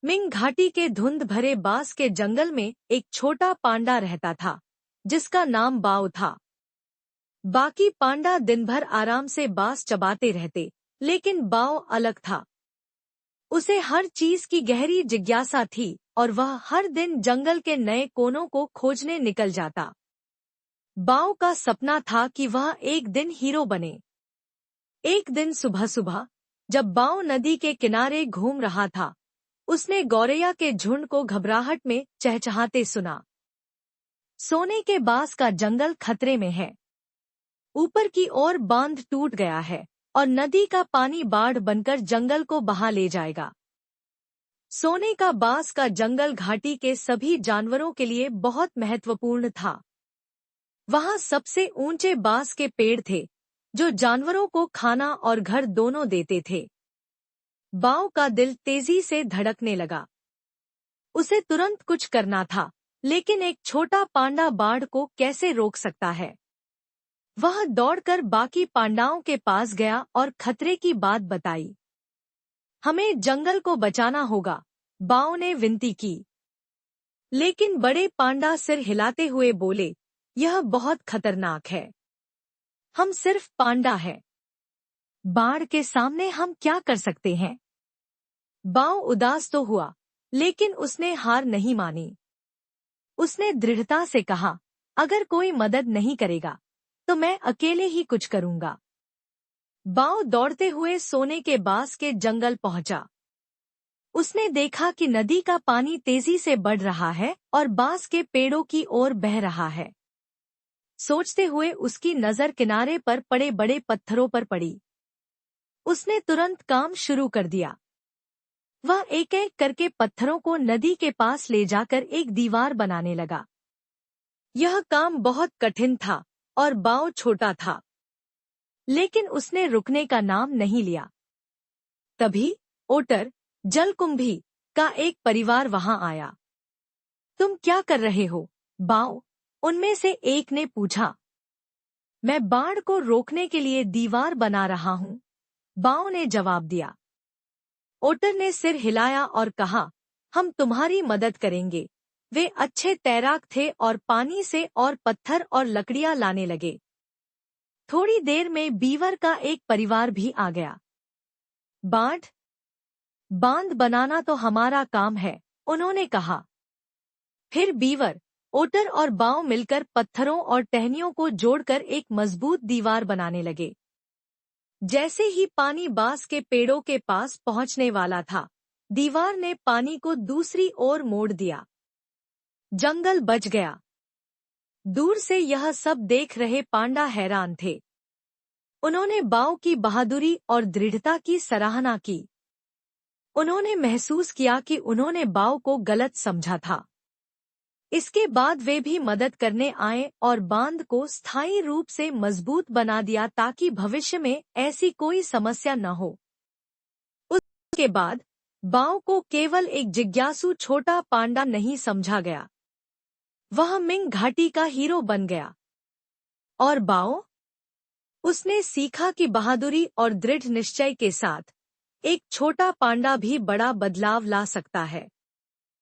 Ming घाटी के धुंध भरे बांस के जंगल में एक छोटा पांडा रहता था, जिसका नाम बाओ था। बाकी पांडा दिन भर आराम से बांस चबाते रहते, लेकिन बाओ अलग था। उसे हर चीज की गहरी जिज्ञासा थी और वह हर दिन जंगल के नए कोनों को खोजने निकल जाता। बाओ का सपना था कि वह एक दिन हीरो बने। एक दिन सुबह सुबह जब बाओ नदी के किनारे घूम रहा था, उसने गौरैया के झुंड को घबराहट में चहचहाते सुना। सोने के बांस का जंगल खतरे में है। ऊपर की ओर बांध टूट गया है और नदी का पानी बाढ़ बनकर जंगल को बहा ले जाएगा। सोने का बांस का जंगल घाटी के सभी जानवरों के लिए बहुत महत्वपूर्ण था। वहां सबसे ऊंचे बांस के पेड़ थे, जो जानवरों को खाना और घर दोनों देते थे। बाओ का दिल तेजी से धड़कने लगा। उसे तुरंत कुछ करना था, लेकिन एक छोटा पांडा बाढ़ को कैसे रोक सकता है? वह दौड़कर बाकी पांडाओं के पास गया और खतरे की बात बताई। हमें जंगल को बचाना होगा, बाओ ने विनती की। लेकिन बड़े पांडा सिर हिलाते हुए बोले, यह बहुत खतरनाक है। हम सिर्फ पांडा हैं। बाढ़ के सामने हम क्या कर सकते हैं? बाओ उदास तो हुआ, लेकिन उसने हार नहीं मानी। उसने दृढ़ता से कहा, अगर कोई मदद नहीं करेगा, तो मैं अकेले ही कुछ करूंगा। बाओ दौड़ते हुए सोने के बांस के जंगल पहुंचा। उसने देखा कि नदी का पानी तेजी से बढ़ रहा है और बांस के पेड़ों की ओर बह रहा है। सोचते हुए उसकी नजर किनारे पर पड़े बड़े पत्थरों पर पड़ी। उसने तुरंत काम शुरू कर दिया। वह एक एक करके पत्थरों को नदी के पास ले जाकर एक दीवार बनाने लगा। यह काम बहुत कठिन था और बाओ छोटा था, लेकिन उसने रुकने का नाम नहीं लिया। तभी ओटर, जलकुंभी का एक परिवार वहां आया। तुम क्या कर रहे हो, बाओ? उनमें से एक ने पूछा। मैं बाढ़ को रोकने के लिए दीवार बना रहा हूँ, बाओ ने जवाब दिया। ओटर ने सिर हिलाया और कहा, हम तुम्हारी मदद करेंगे। वे अच्छे तैराक थे और पानी से और पत्थर और लकड़ियां लाने लगे। थोड़ी देर में बीवर का एक परिवार भी आ गया। बांध बनाना तो हमारा काम है, उन्होंने कहा। फिर बीवर, ओटर और बाओ मिलकर पत्थरों और टहनियों को जोड़कर एक मजबूत दीवार बनाने लगे। जैसे ही पानी बांस के पेड़ों के पास पहुंचने वाला था, दीवार ने पानी को दूसरी ओर मोड़ दिया। जंगल बच गया। दूर से यह सब देख रहे पांडा हैरान थे। उन्होंने बाओ की बहादुरी और दृढ़ता की सराहना की। उन्होंने महसूस किया कि उन्होंने बाओ को गलत समझा था। इसके बाद वे भी मदद करने आए और बांध को स्थायी रूप से मजबूत बना दिया ताकि भविष्य में ऐसी कोई समस्या न हो। उसके बाद बाओ को केवल एक जिज्ञासु छोटा पांडा नहीं समझा गया। वह मिंग घाटी का हीरो बन गया। और बाओ? उसने सीखा कि बहादुरी और दृढ़ निश्चय के साथ एक छोटा पांडा भी बड़ा बदलाव ला सकता है।